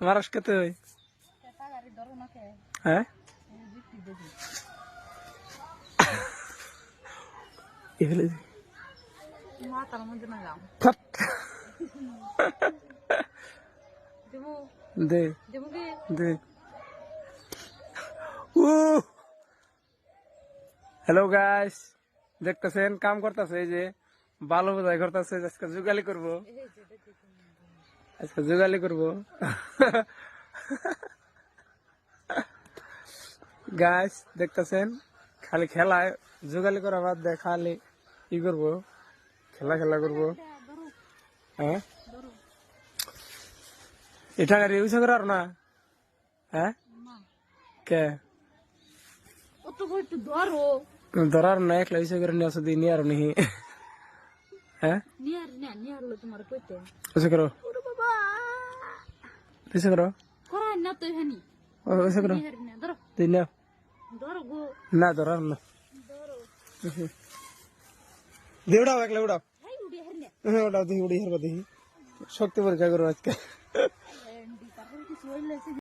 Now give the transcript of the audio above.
মারাস কে তুই? হ্যাঁ দে দে। Hello guys, দেখতেছেন কাম করতেছে, এই যে বালু বোঝাই করতেছে। আজকে জুগালি করবো, আজকে জুগালি করবো। গাইস দেখতেছেন, খালি খেলায় জুগালি করা বাদ দেয়, খালি ই করবো, খেলা খেলা করবো। হ্যাঁ এটা গাড়ি ইউজ করার না। হ্যাঁ কে ধরার না, একলা ইউজ করে নিয়ে আসো নিয়ে আর নি। হ্যাঁ ऐसे करो, ऐसे करो, ऐसे करो, दिना ना धरार ना, दे उड़ाओ, एकला उड़ाओ, उड़ाओ दी उड़ी हर बदी शक्ति परीक्षा करो आज के।